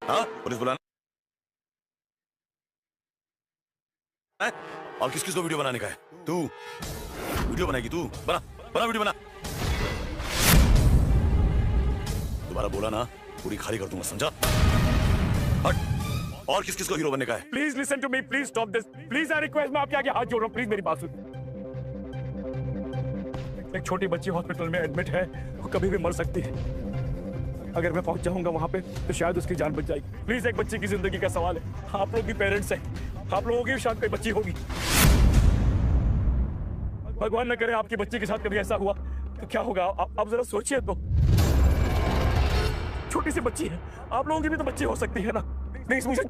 हाँ, पुलिस बुलाना है? और किस किस को वीडियो बनाने का है? तू वीडियो बनाएगी? तू बना बना वीडियो बना। दोबारा बोला ना पूरी खाली कर दूंगा, समझा? हट। और किस किस को हीरो बनने का है? Please listen to me, please stop this, please I request, मैं आपके आगे हाथ जोड़ रहा हूँ, प्लीज मेरी बात सुन। एक छोटी बच्ची हॉस्पिटल में एडमिट है, वो कभी भी मर सकती है। अगर मैं पहुंच जाऊंगा वहां पे तो शायद उसकी जान बच जाएगी। प्लीज, एक बच्ची की जिंदगी का सवाल है, आप लोग भी पेरेंट्स हैं, आप लोगों की भी शायद कोई बच्ची होगी। भगवान न करे आपकी बच्ची के साथ कभी ऐसा हुआ तो क्या होगा? आप जरा सोचिए तो। छोटी सी बच्ची है, आप लोगों की भी तो बच्ची हो सकती है ना। प्लीज मुझे।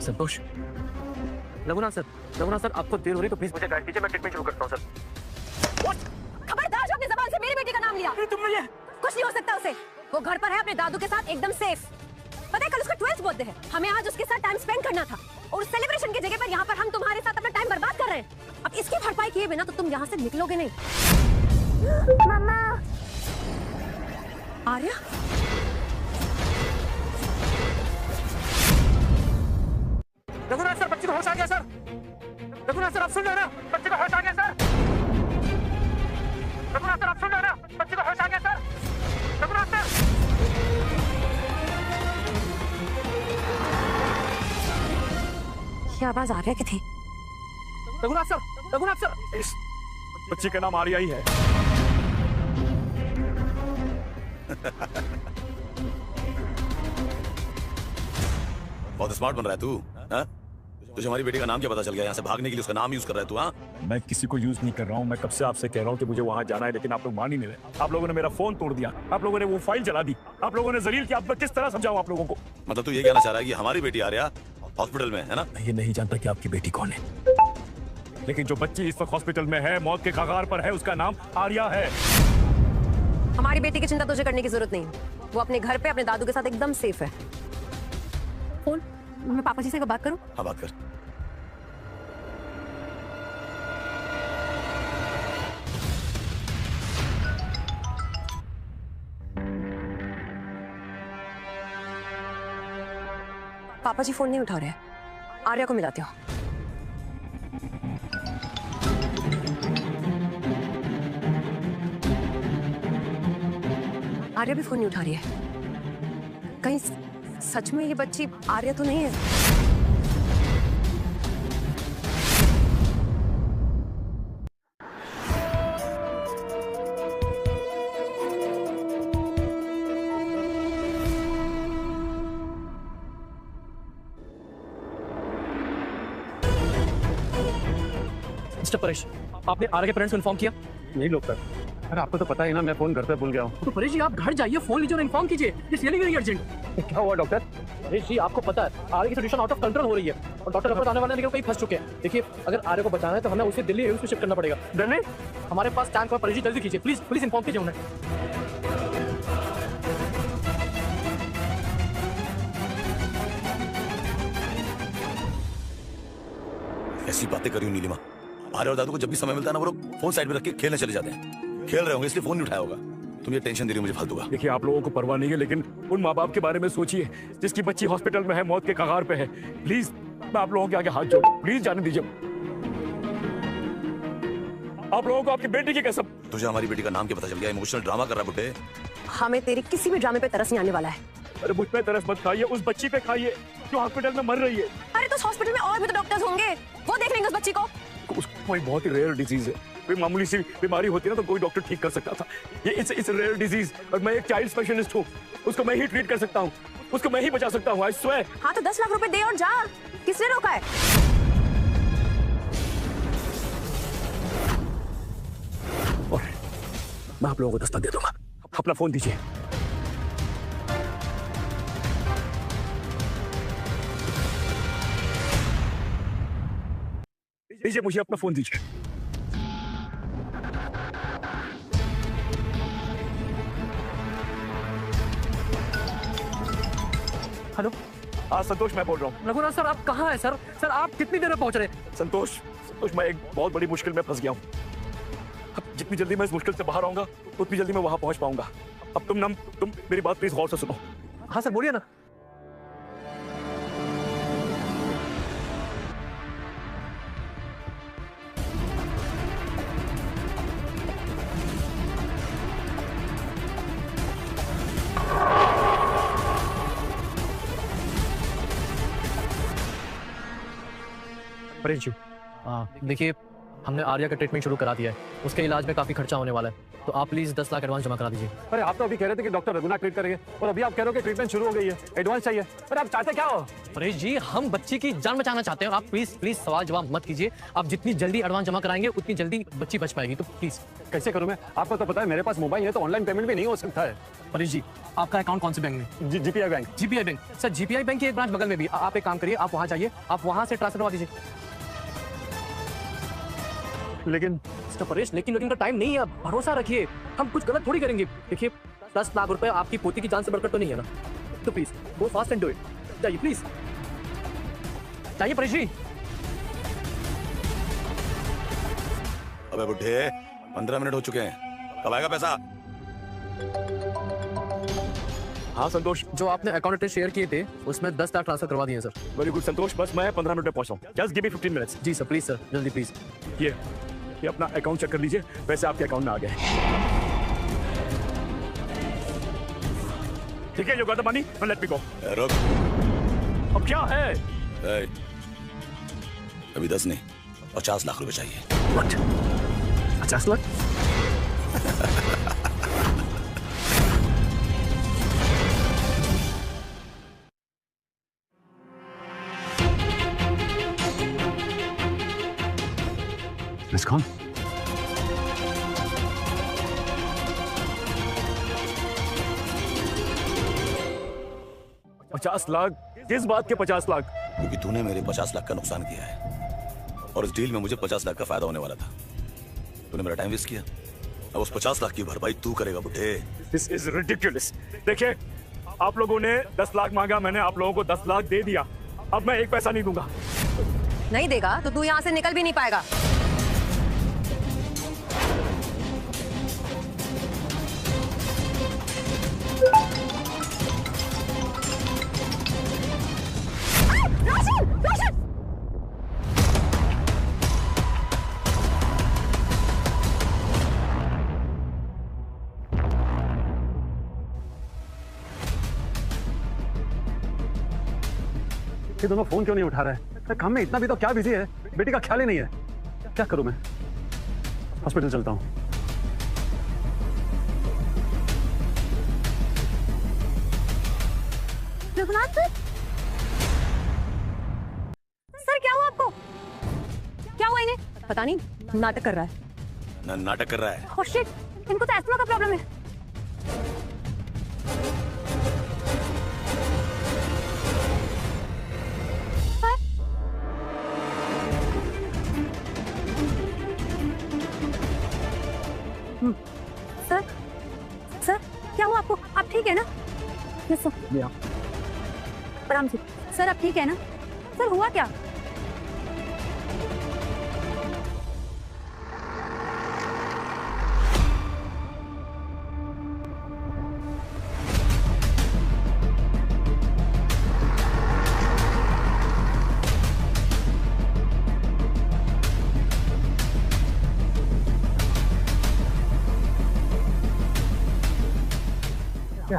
संतोष, रघुनाथ सर आपको देर हो रही तो प्लीज मुझे गाइड कीजिए, मैं ट्रीटमेंट शुरू करता हूँ सर। खबरदार जो अपनी जबान से मेरी बेटी का नाम लिया। तुमने ये कुछ नहीं हो सकता उसे, वो घर पर है अपने दादू के साथ एकदम सेफ। पता है कल उसका 12th बर्थडे है, हमें आज उसके साथ टाइम स्पेंड करना था और सेलिब्रेशन की जगह पर यहाँ पर हम तुम्हारे साथ अपना टाइम बर्बाद कर रहे हैं। अब इसकी भरपाई किए बिना तो तुम यहाँ से निकलोगे नहीं। मम्मा। आर्या, रघुनाथ सर, बच्ची को होश आ गया सर। रघुनाथ सर आप सुन रहे हैं ना, बच्ची को होश आ गया सर। रघुनाथ सर आप सुन रहे हैं ना, बच्ची को होश आ गया सर। रघुनाथ सर, ये आवाज आर्या की थी। Raghunath sir, Raghunath sir. इस बच्ची का नाम आर्या ही है। बहुत स्मार्ट बन रहा है तू, हाँ? तुझे हमारी बेटी का नाम क्या पता चल गया? यहाँ से भागने के लिए उसका नाम यूज कर रहा है तू? हाँ, मैं किसी को यूज नहीं कर रहा हूँ, मैं कब से आपसे कह रहा हूँ कि मुझे वहाँ जाना है, लेकिन आप लोग मान ही नहीं रहे। आप लोगों ने मेरा फोन तोड़ दिया, आप लोगों ने वो फाइल जला दी, आप लोगों ने जलील किया। अब मैं किस तरह समझाऊं आप लोगों को? मतलब तू ये कहना चाह रहा है कि हमारी बेटी आर्या हॉस्पिटल में है ना? मैं ये नहीं जानता कि आपकी बेटी कौन है, लेकिन जो बच्ची इस वक्त हॉस्पिटल में है, मौत के कगार पर है, उसका नाम आर्या है। हमारी बेटी की चिंता तुझे करने की जरूरत नहीं, वो अपने घर पे अपने दादू के साथ एकदम सेफ है। फोन, मैं पापा जी से बात करूं? हाँ, बात कर। पापा जी फोन नहीं उठा रहे, आर्या को मिलाती हूँ। आर्या भी फोन नहीं उठा रही है। कहीं सच में ये बच्ची आर्या तो नहीं है? मिस्टर परेश, आपने आर्या के पेरेंट्स को इन्फॉर्म किया? नहीं लोग सर। अरे आपको तो पता ही ना, मैं फोन घर पे भूल गया हूँ। तो परेश जी आप घर जाइए, फोन लीजिए और इन्फॉर्म कीजिए। It's really very urgent. क्या हुआ डॉक्टर? परेश जी आपको पता है आर्या की सिचुएशन आउट ऑफ कंट्रोल हो रही है और डॉक्टर अपने आने वाले लेकिन कहीं फंस चुके हैं। देखिए अगर आर्या को बचाना है तो हमें उसे दिल्ली एम्स में शिफ्ट करना पड़ेगा। दिल्ली? हमारे पास टाइम का, परेश जी जल्दी कीजिए, प्लीज प्लीज इन्फॉर्म कीजिए उन्हें। ऐसी बातें करी हूँ नीलिमा। आर्या और दादू को जब भी समय मिलता है ना, वो लोग फोन साइड में रख के खेलने चले जाते हैं। खेल रहे होंगे इसलिए फोन नहीं उठाया होगा। तुम ये टेंशन दे रही हो मुझे फालतू का। देखिए आप लोगों को परवाह नहीं है, लेकिन उन माँ बाप के बारे में सोचिए जिसकी बच्ची हॉस्पिटल में है, मौत के कगार पे है। प्लीज मैं आप लोगों के आगे हाथ जोड़, प्लीज जाने दीजिए। आप लोगों को आपकी बेटी की कसम। तुझे हमारी बेटी का नाम क्या पता चल गया? इमोशनल ड्रामा कर रहा है बुड्ढे। हमें तेरे किसी भी ड्रामे पे तरस नहीं आने वाला है। अरे मुझ पे तरस मत खाइए, उस बच्ची पे खाइए जो हॉस्पिटल में मर रही है। अरे तो हॉस्पिटल में और भी तो डॉक्टर्स होंगे, वो देख लेंगे उस बच्ची को। उसको कोई बहुत ही रेयर डिजीज है, कोई मामूली सी बीमारी होती है ना तो कोई डॉक्टर ठीक कर सकता था। ये इट्स रेयर डिजीज और मैं एक चाइल्ड स्पेशलिस्ट हूँ, उसको मैं ही ट्रीट कर सकता हूँ, उसको मैं ही बचा सकता हूँ। I swear. हाँ तो 10 लाख रुपए दे और जा, किसने रोका है? और मैं आप लोगों को दस्ता दे दूंगा, अपना फोन दीजिए। दीजिए मुझे अपना फोन दीजिए। हेलो, हाँ संतोष मैं बोल रहा हूँ। रघुनाथ सर आप कहाँ हैं सर? सर आप कितनी देर में पहुंच रहे? संतोष मैं एक बहुत बड़ी मुश्किल में फंस गया हूँ। अब जितनी जल्दी मैं इस मुश्किल से बाहर आऊंगा उतनी जल्दी मैं वहां पहुंच पाऊंगा। अब तुम मेरी बात प्लीज गौर से सुनो। हाँ सर बोलिए ना। परेश जी, देखिए हमने आर्या का ट्रीटमेंट शुरू करा दिया है। उसके इलाज में काफी खर्चा होने वाला है, तो आप प्लीज 10 लाख एडवांस जमा करा दीजिए। अरे आप तो अभी कह रहे थे कि डॉक्टर रघुनाथ ट्रीट करेंगे और अभी आप कह रहे हो कि ट्रीटमेंट शुरू हो गई है, एडवांस चाहिए। अरे आप चाहते क्या हो? परेश जी, हम बच्ची की जान बचाना चाहते हैं। आप प्लीज प्लीज सवाल जवाब मत कीजिए। आप जितनी जल्दी एडवांस जमा कराएंगे उतनी जल्दी बच्ची बच पाएगी, तो प्लीज। कैसे करूं मैं? आपको तो पता है मेरे पास मोबाइल है, तो ऑनलाइन पेमेंट भी नहीं हो सकता है। परेश जी, आपका अकाउंट कौन से बैंक में? GPI bank. GPI bank. Sir GPI bank की एक ब्रांच बगल में भी। आप एक काम करिए, आप वहाँ जाइए, आप वहाँ से ट्रांसफर करवा दीजिए। लेकिन मिस्टर परेश, लेकिन का टाइम नहीं है। भरोसा रखिए, हम कुछ गलत थोड़ी करेंगे। देखिए 10 लाख रुपए आपकी पोती की जान से बढ़कर तो नहीं है ना, तो please go fast and do it. जाइए प्लीज, जाइए परेश जी। अबे बुड्ढे, 15 मिनट हो चुके हैं, कब आएगा पैसा? हाँ संतोष, जो आपने अकाउंट डिटेल शेयर किए थे उसमें 10 लाख ट्रांसफर करवा दिए सर। वेरी गुड संतोष, बस मैं 15 मिनट में पहुंचा हूँ। Just give me 15 minutes. जी सर, प्लीज सर, जल्दी प्लीज। ये अपना अकाउंट चेक कर लीजिए, पैसे आपके अकाउंट में आ गए। ठीक है, you got the money, now let me go. रुक, अब क्या है? ए, अभी 10 नहीं, 50 लाख रुपए चाहिए। What? 50 lakh? Miss call. $50 lakh? किस बात के 50 लाख? क्योंकि तूने मेरे 50 लाख का नुकसान किया है और इस डील में मुझे 50 लाख का फायदा होने वाला था। तूने मेरा टाइम वेस्ट किया, अब उस 50 लाख की भरपाई तू करेगा बुड्ढे। This is ridiculous. देखिए, आप लोगों ने 10 लाख मांगा, मैंने आप लोगों को 10 लाख दे दिया। अब मैं एक पैसा नहीं दूंगा। नहीं देगा तो तू यहाँ से निकल भी नहीं पाएगा। रोशन, रोशन! ये दोनों फोन क्यों नहीं उठा रहे हैं? काम में इतना भी तो क्या बिजी है, बेटी का ख्याल ही नहीं है। क्या करूं मैं? हॉस्पिटल चलता हूं। रघुनाथ सर, सर क्या हुआ आपको? क्या हुआ इन्हें? पता नहीं, नाटक कर रहा है। नाटक कर रहा है। ओह शिट, इनको तो एस्थमा का प्रॉब्लम है। सर, सर क्या हुआ आपको? आप ठीक है ना? Yes sir. आराम से। सर आप ठीक है ना? सर हुआ क्या?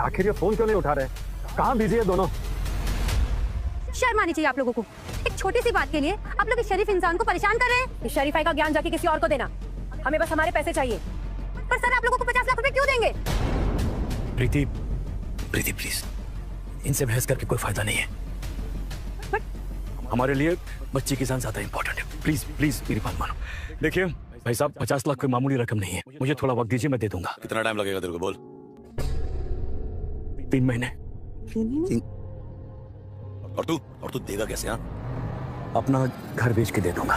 आखिर ये फोन क्यों नहीं उठा रहे? कहाँ बिजी है दोनों? शर्म आनी चाहिए आप लोगों को। एक छोटी सी बात के लिए आप लोग इस शरीफ इंसान को परेशान कर रहे हैं। इस शरीफाई का ज्ञान जाके किसी और को देना। हमें बस हमारे पैसे चाहिए। पर सर आप लोगों को 50 लाख रुपए क्यों देंगे? प्रीति, प्रीति प्लीज, इनसे बहस करके कोई फायदा नहीं है। हमारे लिए बच्ची की जान ज्यादा इंपॉर्टेंट है। प्लीज प्लीज मेरी बात मानो। देखिए भाई साहब, 50 लाख कोई मामूली रकम नहीं है। मुझे थोड़ा वक्त दीजिए, मैं दे दूंगा। कितना टाइम लगेगा तेरे को बोल? 3 महीने। और तू देगा कैसे? हाँ, अपना घर बेच के दे दूंगा।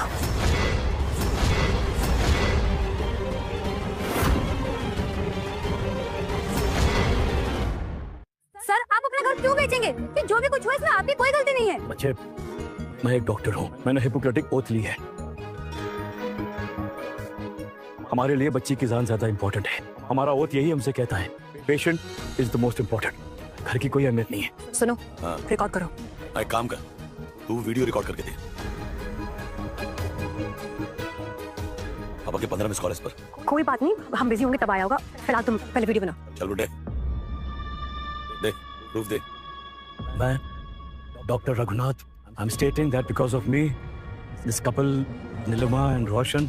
सर आप अपना घर क्यों बेचेंगे? कि जो भी कुछ हुआ इसमें आपकी कोई गलती नहीं है। बच्चे, मैं एक डॉक्टर हूँ, मैंने हिपोक्रेटिक ओथ ली है। हमारे लिए बच्ची की जान ज्यादा इंपॉर्टेंट है। हमारा ओथ यही हमसे कहता है, patient is the most important. घर की कोई अहमियत नहीं है। सुनो, हाँ। रिकॉर्ड करो। एक काम कर, तू वीडियो रिकॉर्ड करके दे। पापा के 15 मिस कॉल इस पर। कोई बात नहीं, हम बिजी होंगे तब आया होगा। फिलहाल तुम पहले वीडियो बनाओ। चल बुड्ढे, दे प्रूफ दे। मैं doctor Raghunath, I am stating that because of me this couple Neelima and Roshan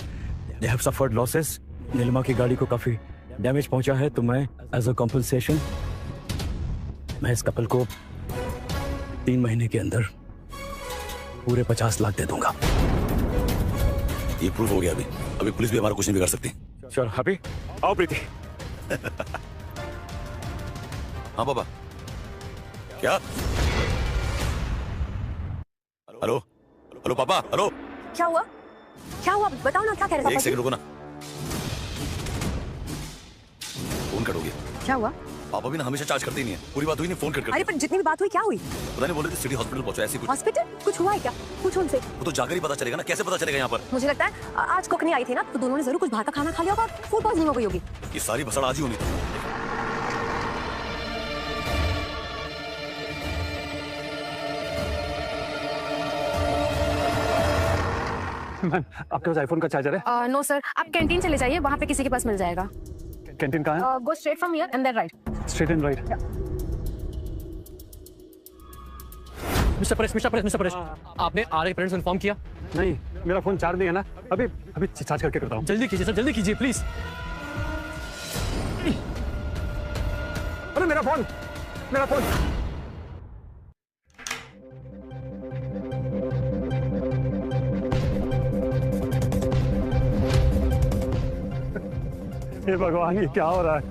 they have suffered losses. Neelima की गाड़ी को काफी डैमेज पहुंचा है, तो मैं एज अ कॉम्पनसेशन मैं इस कपल को 3 महीने के अंदर पूरे 50 लाख दे दूंगा। ये प्रूफ हो गया। अभी पुलिस भी हमारा कुछ नहीं बिगाड़ सकती। चल अभी आओ प्रीति। हाँ पापा। क्या? हेलो हेलो पापा, हेलो। क्या हुआ? क्या हुआ? बताओ ना, क्या कह रहे थे एक पापा जी? सेकंड रुको ना, फोन कट हो गया। क्या हुआ? पापा भी ना हमेशा चार्ज करते ही नहीं है। पूरी बात हुई नहीं, फोन कट कर अरे दिया। पर जितनी भी बात हुई, क्या हुई? पता नहीं, बोल रहे थे सिटी हॉस्पिटल पहुंचो, ऐसी कुछ। हॉस्पिटल? कुछ हुआ है क्या? पूछो उनसे। वो तो जाकर ही पता चलेगा ना। कैसे पता चलेगा यहाँ पर? मुझे लगता है आज कुक नहीं आई थी ना, तो दोनों ने जरूर कुछ बाहर का खाना खा लिया होगा और फूड पॉइजनिंग हो गई होगी। ये सारी भसड़ आज ही होनी थी। मैम, आपके पास आईफोन का चार्जर है? नो सर, आप कैंटीन चले जाइए, वहाँ पे किसी के पास मिल जाएगा। कैंटीन कहाँ है? Go straight from here and then right. Straight and right. Mister Paresh, आपने आर के पेरेंट्स को इन्फॉर्म किया? नहीं, मेरा फोन चार्ज नहीं है ना। अभी चार्ज करके करता हूँ। जल्दी कीजिए सर, जल्दी कीजिए प्लीज। अरे मेरा फोन। हे भगवान, ये क्या हो रहा है?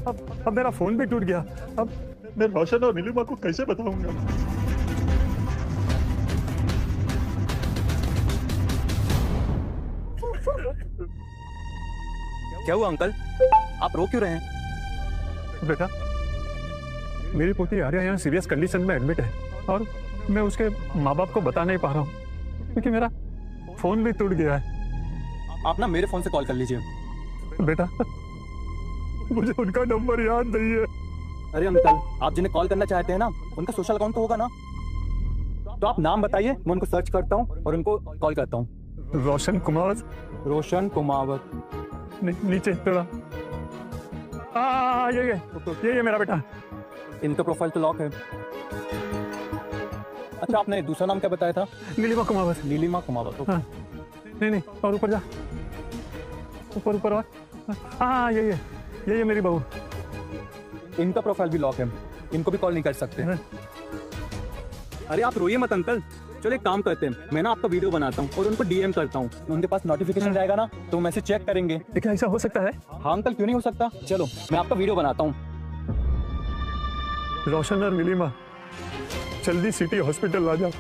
अब मेरा फोन भी टूट गया। अब मैं रोशन और नीलिमा को कैसे बताऊंगा? क्या हुआ अंकल, आप रो क्यों रहे हैं? बेटा, मेरी पोती आर्या यहाँ सीरियस कंडीशन में एडमिट है और मैं उसके माँ बाप को बता नहीं पा रहा हूँ क्योंकि मेरा फोन भी टूट गया है। आप ना मेरे फोन से कॉल कर लीजिए। बेटा, मुझे उनका नंबर याद नहीं है। अरे अंकल, आप जिन्हें कॉल करना चाहते हैं ना, उनका सोशल अकाउंट तो होगा ना, तो आप नाम बताइए, मैं उनको सर्च करता हूँ और उनको कॉल करता हूँ। रोशन कुमार। रोशन कुमावत। नीचे थोड़ा। ये मेरा बेटा। इनका प्रोफाइल तो लॉक है। अच्छा, आपने दूसरा नाम क्या बताया था? नीलिमा कुमावत। नीलिमा कुमावत। हाँ। नहीं, और ऊपर जा, ऊपर और। हाँ, ये मेरी बहू। इनका प्रोफाइल भी लॉक है, इनको भी कॉल नहीं कर सकते। अरे आप रोइए मत अंकल, चलो एक काम करते हैं, मैं ना आपका वीडियो बनाता हूँ और उनको डीएम करता हूँ, उनके पास नोटिफिकेशन जाएगा ना तो मैसेज चेक करेंगे। क्या ऐसा हो सकता है? हाँ अंकल, क्यों नहीं हो सकता। चलो मैं आपका वीडियो बनाता हूँ। रोशन और नीलिमा, जल्दी सिटी हॉस्पिटल आ जाओ।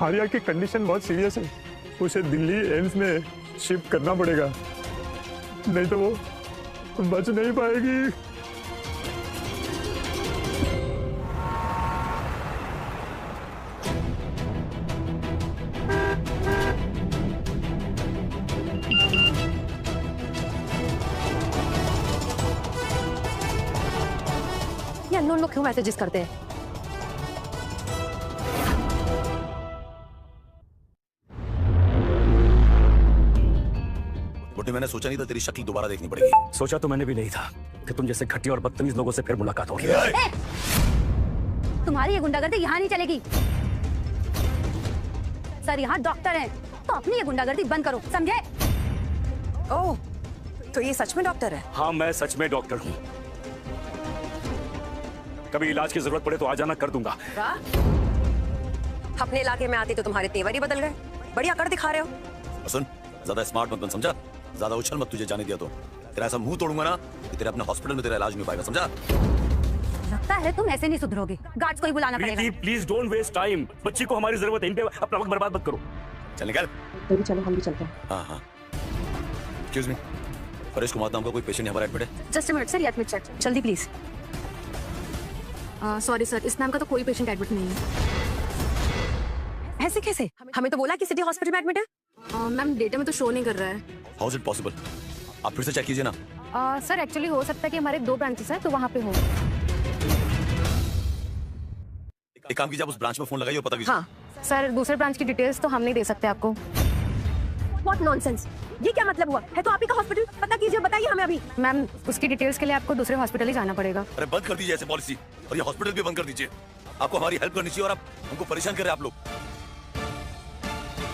आर्या की कंडीशन बहुत सीरियस है, उसे दिल्ली एम्स में शिफ्ट करना पड़ेगा, नहीं तो वो बच नहीं पाएगी। ये अननोन लोग क्यों मैसेजेस करते हैं? बुड्ढे, मैंने सोचा नहीं था तेरी शक्ल दोबारा देखनी पड़ेगी। सोचा तो मैंने भी नहीं था कि तुम जैसे घटिया और बदतमीज लोगों से फिर मुलाकात होगी। तुम्हारी ये गुंडागर्दी यहाँ नहीं चलेगी। सर यहाँ डॉक्टर हैं, तो अपनी ये गुंडागर्दी बंद करो, समझे? ओह, तो ये सच में डॉक्टर है? हाँ, मैं सच में डॉक्टर हूँ। कभी इलाज की जरूरत पड़े तो आ जाना, कर दूंगा। अपने इलाके में आते तो तुम्हारे तेवर ही बदल गए। बड़ी अकड़ दिखा रहे हो। सुन, ज्यादा स्मार्ट मत बन, समझा? ज्यादा उछल मत, तुझे जाने दिया तो तेरा ऐसा मुंह तोड़ूंगा ना कि तेरे अपने हॉस्पिटल में तेरा इलाज नहीं हो पाएगा, समझा? लगता है तुम ऐसे नहीं सुधरोगे, गार्ड्स को ही बुलाना पड़ेगा। प्लीज डोंट वेस्ट टाइम, बच्ची को हमारी जरूरत है, इन पे अपना वक्त बर्बाद मत करो। चल निकल। चलो हम भी चलते हैं। हाँ। एक्सक्यूज मी, परेश कुमार नाम का कोई पेशेंट हमारा एडमिट है? Just a minute sir, admit check जल्दी प्लीज। सॉरी सर, इस नाम का तो कोई पेशेंट एडमिट नहीं है। ऐसे कैसे? हमें तो बोला कि सिटी हॉस्पिटल में एडमिट है। मैम डेटा में तो शो नहीं कर रहा है। How is it possible? आप फिर से चेक कीजिए ना। सर एक्चुअली हो सकता है कि हमारे 2 ब्रांचेस हैं तो वहाँ पे हो। एक काम कीजिए, आप उस ब्रांच में फोन लगाइए और पता कीजिए। हाँ सर, दूसरे ब्रांच की डिटेल्स तो हम नहीं दे सकते आपको। व्हाट नॉनसेंस, ये क्या मतलब हुआ है? तो आप ही का हॉस्पिटल पता कीजिए, बताइए हमें अभी। मैम उसकी डिटेल्स के लिए आपको दूसरे हॉस्पिटल ही जाना पड़ेगा। अरे बंद कर दीजिए ऐसे पॉलिसी, और ये हॉस्पिटल भी बंद कर दीजिए। आपको हमारी हेल्प करनी चाहिए और आप हमको परेशान कर रहे हैं आप लोग।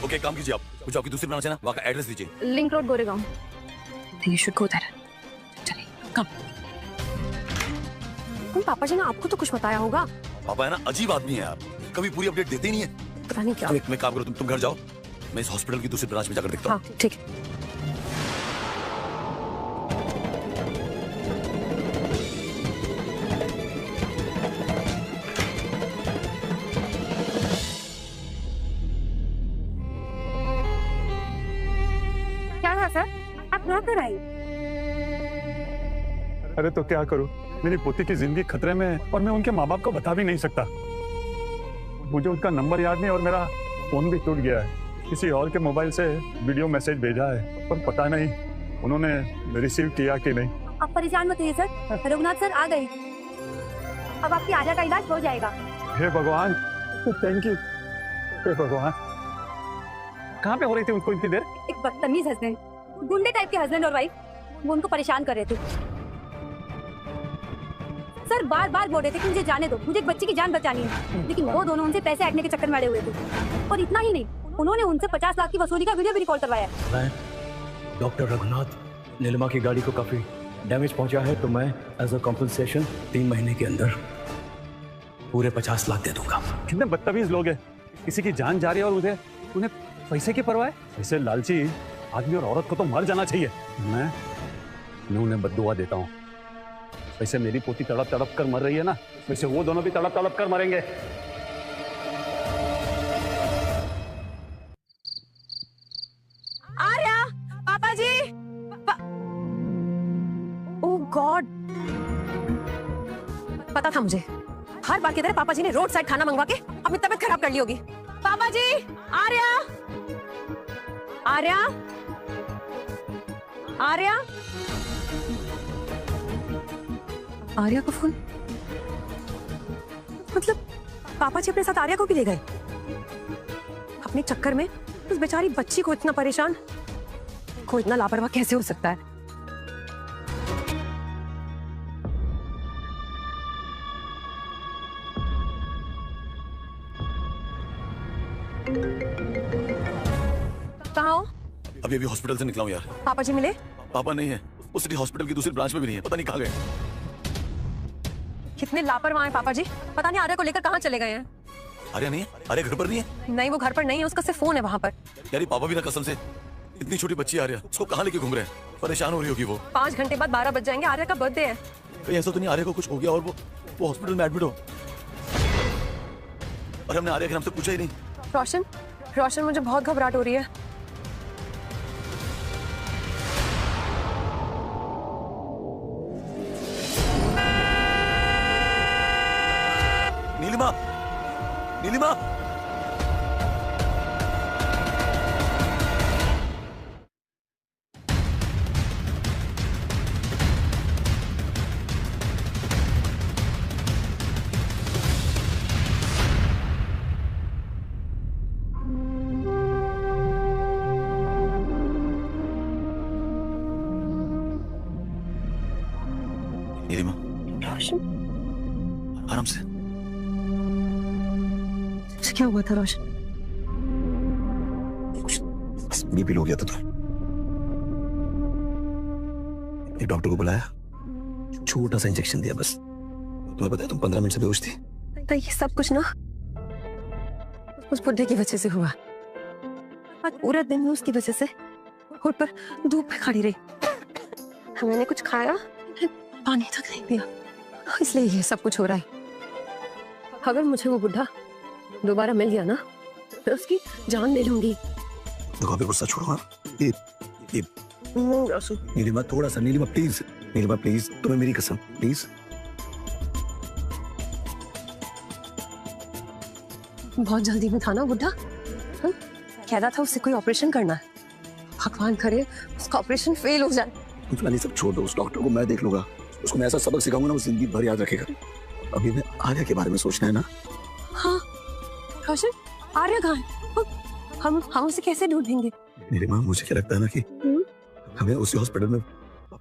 ओके, काम कीजिए, आप मुझे आपकी दूसरी ब्रांच है ना, वहाँ का एड्रेस दीजिए। Link road, Goregaon. You should go there. चलिए, कम। पापा जी ने आपको तो कुछ बताया होगा। पापा है ना, अजीब आदमी है आप, कभी पूरी अपडेट देते ही नहीं है। पता नहीं क्या। मैं काम करो, तुम घर जाओ, मैं इस हॉस्पिटल की दूसरी ब्रांच में जाकर देखता हूँ। हाँ ठीक है। क्या हुआ सर, आप क्या कर आई? अरे तो क्या करूं, मेरी पोती की जिंदगी खतरे में है और मैं उनके माँ बाप को बता भी नहीं सकता। मुझे उनका नंबर याद नहीं और मेरा फोन भी टूट गया है। किसी और के मोबाइल से वीडियो मैसेज भेजा है पर पता नहीं उन्होंने रिसीव किया कि नहीं। आप परेशान मत होइए सर, रघुनाथ सर आ गए। अब आपकी आजा का इलाज हो जाएगा। हे भगवान, थैंक यू। हे भगवान, कहाँ पे हो रही थी उनको इतनी देर? एक बदतमीज हस्बैंड, गुंडे टाइप के हस्बैंड और वाइफ, वो उनको परेशान कर रहे थे। सर बार बार बोल रहे थे कि मुझे जाने दो, मुझे एक बच्ची की जान बचानी है, लेकिन वो दोनों उनसे पैसे हटने के चक्कर में अड़े हुए थे। और इतना ही नहीं, उन्होंने उनसे 50 लाख की वसूली का वीडियो भी रिकॉर्ड करवाया। डॉक्टर रघुनाथ, नीलिमा की गाड़ी को काफी डैमेज पहुंचा है, तो मैं एज अ कॉम्पनसेशन 3 महीने के अंदर पूरे 50 लाख दे दूंगा। कितने बदतमीज लोग हैं, किसी की जान जा रही है और उन्हें पैसे की परवाह है। ऐसे लालची आदमी और औरत को तो मर जाना चाहिए। मैं उन्हें बद्दुआ देता हूँ। वैसे मेरी पोती तड़प तड़प कर मर रही है ना, वैसे वो दोनों भी तड़प तड़प कर मरेंगे। आर्या, पापा जी। ओह गॉड, पता था मुझे, हर बार की तरह पापा जी ने रोड साइड खाना मंगवा के अपनी तबीयत खराब कर ली होगी। पापा जी, आर्या, आर्या, आर्या, आर्या का फोन। मतलब पापा जी अपने साथ आर्या को भी ले गए। अपने चक्कर में उस बेचारी बच्ची को इतना परेशान, को इतना लापरवाह कैसे हो सकता है? कहाँ हो? अभी हॉस्पिटल से निकला हूँ यार। पापा जी मिले? पापा नहीं है, उस सिटी हॉस्पिटल की दूसरी ब्रांच में भी नहीं है, पता नहीं कहाँ गए। कितने लापरवाह हैं पापा जी, पता नहीं आर्या को लेकर कहाँ चले गए हैं। आर्या नहीं है? आर्या घर पर नहीं है? नहीं, वो घर पर नहीं है, उसका सिर्फ फोन है वहाँ पर। यार ये पापा भी ना कसम से, इतनी छोटी बच्ची आर्या, उसको कहाँ लेके घूम रहे हैं? परेशान हो रही होगी वो। 5 घंटे बाद 12 बज जाएंगे, आर्या का बर्थडे है। कहीं ऐसा तो नहीं आर्या को कुछ हो गया और वो हॉस्पिटल में एडमिट हो? और हमने आर्या के नाम से पूछा ही नहीं। रोशन, रोशन मुझे बहुत घबराहट हो रही है। नीलिमा, नीलिमा, नीलिमा, रोशन, आराम से। क्या हुआ था रोशन? बस बीपी लो गया था। तो एक डॉक्टर को बुलाया, छोटा सा इंजेक्शन दिया बस। तुम्हें पता है तुम 15 मिनट से बेहोश थी। तो ये सब कुछ ना उस बुड्ढे की वजह से हुआ। आज पूरा दिन मैं उसकी वजह से रोड पर धूप में खड़ी रही। मैंने कुछ खाया, पानी तक नहीं पिया, इसलिए ये सब कुछ हो रहा है। अगर मुझे वो बुड्ढा दोबारा मिल गया ना, मैं उसकी जान ले लूंगी। देखो अभी गुस्सा छोड़ो। ये नीलिमा, थोड़ा सा। नीलिमा प्लीज, नीलिमा प्लीज, तुम्हें मेरी कसम प्लीज। बहुत जल्दी में था ना बुड्ढा, कह रहा था उसे कोई ऑपरेशन करना है। भगवान करे उसका ऑपरेशन फेल हो जाए। फिलहाल सब छोड़ दो, उस डॉक्टर को मैं देख लूंगा। उसको मैं ऐसा सबक सिखाऊंगा ना, वो जिंदगी भर याद रखेगा। अभी मैं आर्या के बारे में सोचना है ना, हाँ रोशन, आर्या कहाँ है? हम उसे कैसे ढूंढेंगे? मेरी माँ, मुझे क्या लगता है ना कि हमें उसी हॉस्पिटल में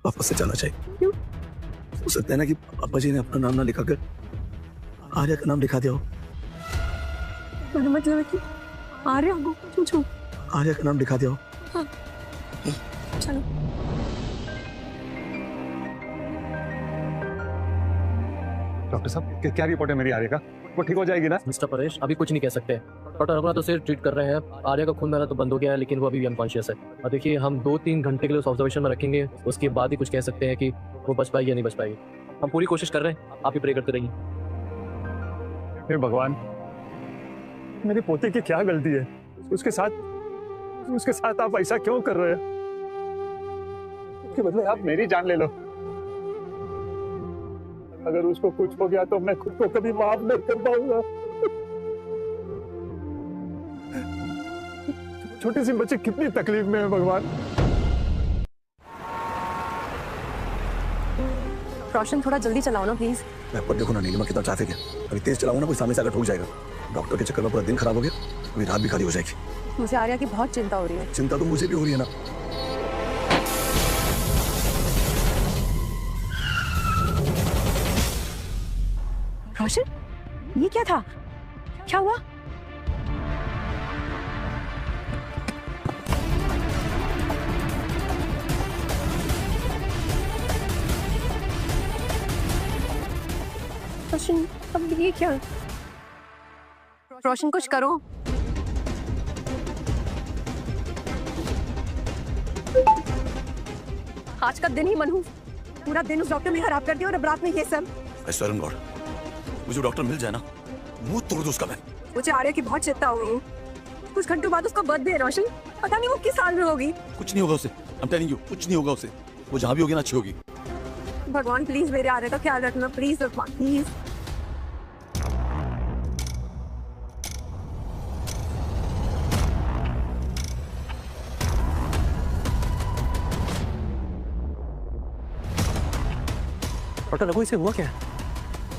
वापस से जाना चाहिए। क्यों? हो सकता है ना कि पापा जी ने अपना नाम ना लिखा कर आर्या का नाम लिखा दिया हो। मतलब है कि आर्या को पूछो। आर्या का नाम लिखा दिया हो। हाँ चलो। डॉक्टर साहब क्या रिपोर्ट है मेरी आर्या का? वो ठीक हो जाएगी ना? मिस्टर परेश, अभी कुछ नहीं कह सकते। डॉक्टर अपना तो सिर्फ ट्रीट कर रहे हैं। आर्या का खून बहना तो बंद हो गया है, लेकिन वो अभी भी अनकॉन्शियस है। और देखिए, हम 2-3 घंटे के लिए उस ऑब्जर्वेशन में रखेंगे, उसके बाद ही कुछ कह सकते हैं कि वो बच पाएगी या नहीं बच पाएगी। हम पूरी कोशिश कर रहे हैं, आप ही प्रे करते रहिए। हे भगवान, मेरी पोती की क्या गलती है? उसके साथ आप ऐसा क्यों कर रहे हैं? उसके बदले आप मेरी जान ले लो। अगर उसको कुछ हो गया तो मैं खुद को कभी माफ नहीं कर पाऊंगा। छोटी सी बच्ची कितनी तकलीफ में है भगवान। रोशन थोड़ा जल्दी चलाओ ना प्लीज। मैं पर देखो ना नीलिमा कितना ट्रैफिक है। अभी तेज चलाऊंगा ना कोई सामने से आकर ठोक जाएगा। डॉक्टर के चक्कर में पूरा दिन खराब हो गया, अभी रात भी खाली हो जाएगी। मुझे आर्या की बहुत चिंता हो रही है। चिंता तो मुझे भी हो रही है ना। रोशन, ये क्या था? क्या हुआ? रोशन, अब ये क्या? रोशन कुछ करो। आज का दिन ही मनहूस, पूरा दिन उस डॉक्टर ने खराब कर दिया और अब रात में ये सब। I swear on God, मुझे डॉक्टर मिल जाए ना, मुंह तोड़ दो उसका मैं। मुझे आर्या की बहुत चिंता हो रही है। कुछ घंटों बाद उसका बर्थडे है रोशन, पता नहीं वो किस साल में होगी। कुछ नहीं होगा उसे, I'm telling you, कुछ नहीं होगा उसे। वो जहाँ भी होगी ना अच्छी होगी। भगवान प्लीज मेरे आर्या का ख्याल रखना, प्लीज भगवान प्लीज। डॉक्टर रघु, इसे हुआ क्या?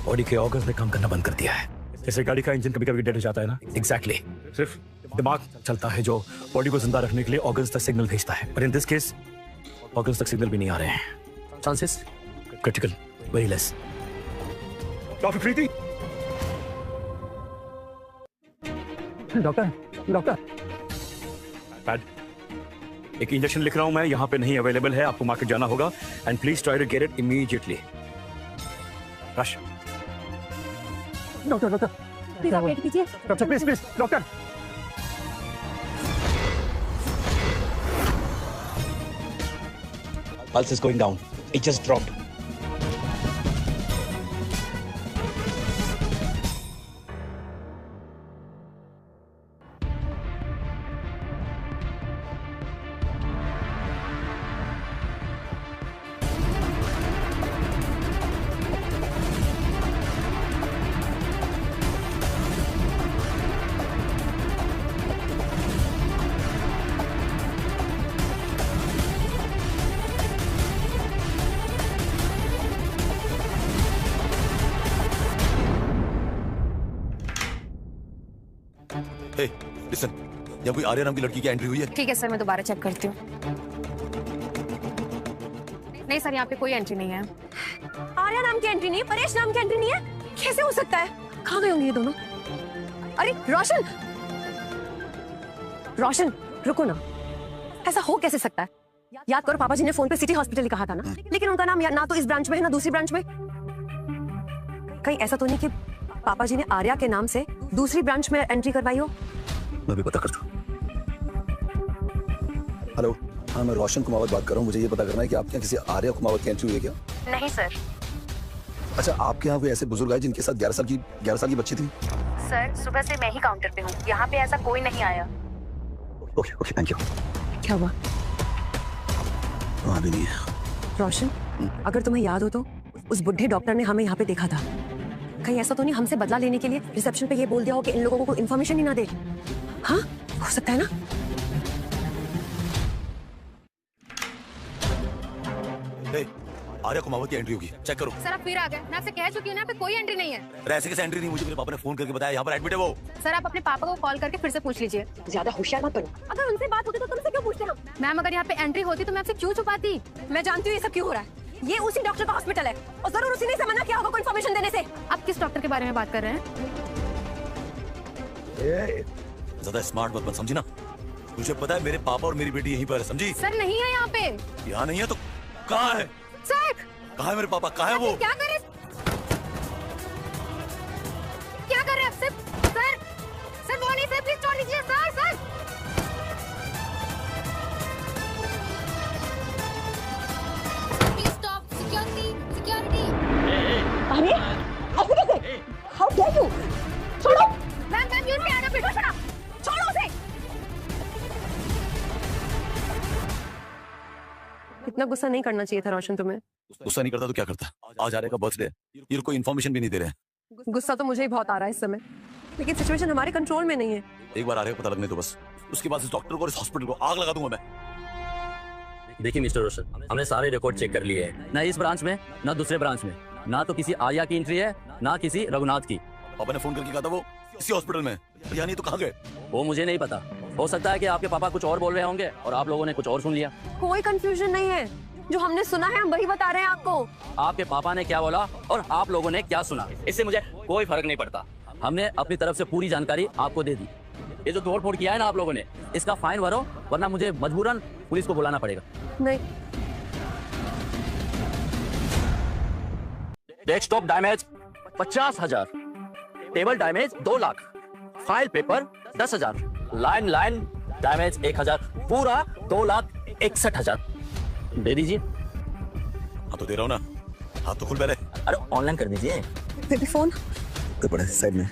बॉडी के ऑर्गन्स ने काम करना बंद कर दिया है। जैसे गाड़ी का इंजन कभी कभी डेड हो जाता है ना, एग्जैक्टली। सिर्फ दिमाग चलता है जो बॉडी को जिंदा रखने के लिए ऑर्गन्स तक सिग्नल भेजता है। पर इन दिस केस ऑर्गन्स तक सिग्नल भी नहीं आ रहे हैं। Chances critical, very less. Doctor Preeti, doctor pad, एक इंजेक्शन लिख रहा हूं मैं, यहाँ पे नहीं अवेलेबल है, आपको मार्केट जाना होगा। And please try to get it immediately. Rush. Doctor please आप वेट कीजिए। Doctor please doctor. Pulse is going down. It just dropped. Hey, listen, यहाँ कोई आर्या नाम की लड़की की एंट्री हुई है? ठीक है सर, मैं दोबारा चेक करती हूँ। नहीं सर, यहाँ पे कोई एंट्री नहीं है। आर्या नाम की एंट्री नहीं है, परेश नाम की एंट्री नहीं है। कैसे हो सकता है? कहाँ गए होंगे ये दोनों? अरे रोशन, रोशन रुको ना, ऐसा हो कैसे सकता है? याद करो, पापा जी ने फोन पे सिटी हॉस्पिटल ही कहा था ना, लेकिन उनका नाम ना तो इस ब्रांच में है ना दूसरी ब्रांच में। कहीं ऐसा तो नहीं कि पापा जी ने आर्या के नाम से दूसरी ब्रांच में एंट्री करवाई हो? मैं भी पता करता हूँ। हेलो, हाँ मैं रोशन कुमावत बात कर रहा हूँ। मुझे ये पता करना है कि आपके यहाँ किसी आर्या कुमावत की एंट्री हुई है क्या? नहीं सर। अच्छा, आपके यहाँ कोई ऐसे बुजुर्ग आए जिनके साथ 11 साल की बच्ची थी? सर सुबह से मैं ही काउंटर पे हूँ, यहाँ पे ऐसा कोई नहीं आया। Okay, thank you. क्या हुआ? वहाँ भी नहीं है। रोशन, अगर तुम्हें याद हो तो उस बुढ़े डॉक्टर ने हमें यहाँ पे देखा था। कहीं ऐसा तो नहीं हमसे बदला लेने के लिए रिसेप्शन पे ये बोल दिया हो कि इन लोगों को कोई इन्फॉर्मेशन ही ना दे? हाँ, हो सकता है ना। Hey, आर्या कुमावत की एंट्री होगी, चेक करो। सर आप फिर आ गए, मैं आपसे कह चुकी हूँ ना, यहाँ पे कोई एंट्री नहीं है। अरे ऐसे कैसे एंट्री नहीं? मुझे मेरे पापा ने फोन करके बताया यहाँ पर एडमिट है वो। सर आप अपने पापा को कॉल करके फिर से पूछ लीजिए। ज्यादा होशियार मत बनो। अगर उनसे बात होती तो तुमसे क्यों पूछते हम? मैम अगर यहाँ पे एंट्री होती तो मैं आपसे क्यों छुपाती? मैं जानती हूँ ये सब क्यों हो रहा है। ये उसी डॉक्टर का हॉस्पिटल है और जरूर उसी ने मना किया होगा कोई इन्फॉर्मेशन देने से। आप किस डॉक्टर के बारे में बात कर रहे हैं? ज्यादा स्मार्ट मत बन, समझी ना? मुझे पता है मेरे पापा और मेरी बेटी यहीं पर है, समझी? सर नहीं है यहाँ पे। यहाँ नहीं है तो कहाँ है? सर कहाँ है मेरे पापा? कहाँ है वो? क्या कर रहे हैं आप? सर वो नहीं, सर प्लीज छोड़ दीजिए सर। Please stop, security. अरे ऐसे कैसे? How dare you? छोड़ो। मैम यूं पे आना, बेटा छोड़ो उसे। इतना गुस्सा नहीं करना चाहिए था रोशन तुम्हें। गुस्सा नहीं करता तो क्या करता? आज आर्या का बर्थडे, ये कोई इन्फॉर्मेशन भी नहीं दे रहे हैं। गुस्सा तो मुझे ही बहुत आ रहा है इस समय, लेकिन सिचुएशन हमारे कंट्रोल में नहीं है। एक बार आर्या को पता लगने दो बस, उसके बाद इस डॉक्टर को और इस हॉस्पिटल को आग लगा दूंगा मैं। देखिए मिस्टर रोशन, हमने सारे रिकॉर्ड चेक कर लिए हैं, ना इस ब्रांच में ना दूसरे ब्रांच में, ना तो किसी आर्या की एंट्री है ना किसी रघुनाथ की। पापा ने फोन करके कहा था वो इसी हॉस्पिटल में, यानी तो कहाँ गए? वो मुझे नहीं पता, हो सकता है कि आपके पापा कुछ और बोल रहे होंगे और आप लोगों ने कुछ और सुन लिया। कोई कंफ्यूजन नहीं है, जो हमने सुना है हम वही बता रहे हैं आपको। आपके पापा ने क्या बोला और आप लोगों ने क्या सुना, इससे मुझे कोई फर्क नहीं पड़ता। हमने अपनी तरफ से पूरी जानकारी आपको दे दी। ये जो तोड़ फोड़ किया है ना आप लोगों ने, इसका फाइन भरो, वरना मुझे मजबूरन पुलिस को बुलाना पड़ेगा। नहीं, desktop damage 50,000, table damage 2 lakh, file paper 10,000, line damage 1,000, पूरा 2,61,000। दे दीजिए। हाँ तो दे रहा हूँ ना, हाथ तो खुल पहले। अरे ऑनलाइन कर दीजिए। बेबी फोन तो पड़े साइड में।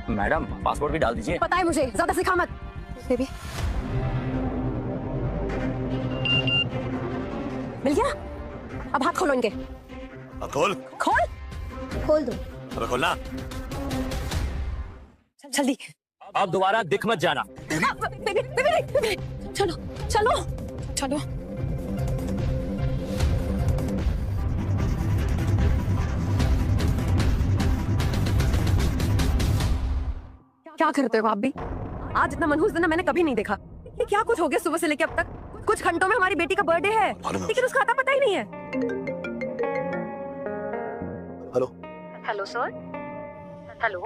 मैडम पासपोर्ट भी डाल दीजिए। पता है मुझे, ज्यादा सिखा मत। बेबी मिल गया? अब हाथ खोलो इनके। हाथ खोल। खोल दो। अबे खोलना। जल्दी। अब दोबारा दिख मत जाना। बेबी, चलो। क्या करते हो आप भी? आज इतना मनहूस दिन मैंने कभी नहीं देखा। ये क्या कुछ हो गया सुबह से लेके अब तक? कुछ घंटों में हमारी बेटी का बर्थडे है, लेकिन उसका आता पता ही नहीं है। Hello sir. हेलो,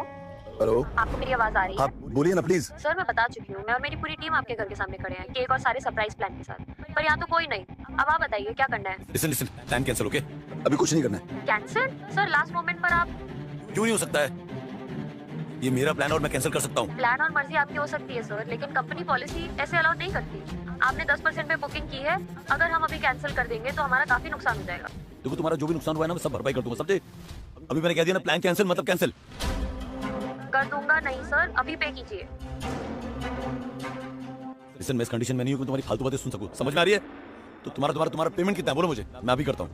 आपको मेरी आवाज आ रही है? आप बोलिए ना प्लीज। सर मैं बता चुकी हूँ, मैं और मेरी पूरी टीम आपके घर के सामने खड़े हैं, केक और सारे सरप्राइज प्लान के साथ, पर यहाँ तो कोई नहीं। अब आप बताइए क्या करना है? Listen, plan cancel, okay? अभी कुछ नहीं करना है। कैंसिल? सर लास्ट मोमेंट पर आप। क्यों नहीं हो सकता है? ये मेरा प्लान और मैं कैंसिल कर सकता हूँ। प्लान और मर्जी आपकी हो सकती है सर, लेकिन कंपनी पॉलिसी ऐसे अलाउ नहीं करती। आपने 10% पे बुकिंग की है, अगर हम अभी कैंसिल कर देंगे तो हमारा काफी नुकसान हो जाएगा। देखो तुम्हारा जो भी नुकसान हुआ है ना, मैं सब भरपाई कर दूंगा, समझे? अभी मैंने कह दिया ना, प्लान कैंसिल मतलब कैंसिल। कर दूंगा नहीं सर, अभी पे कीजिए। लिसन, मैं इस कंडीशन में नहीं हूँ कि तुम्हारी फालतू बातें सुन सकूं, समझ में आ रही है? तो तुम्हारा पेमेंट कितना है बोलो मुझे, मैं अभी करता हूँ।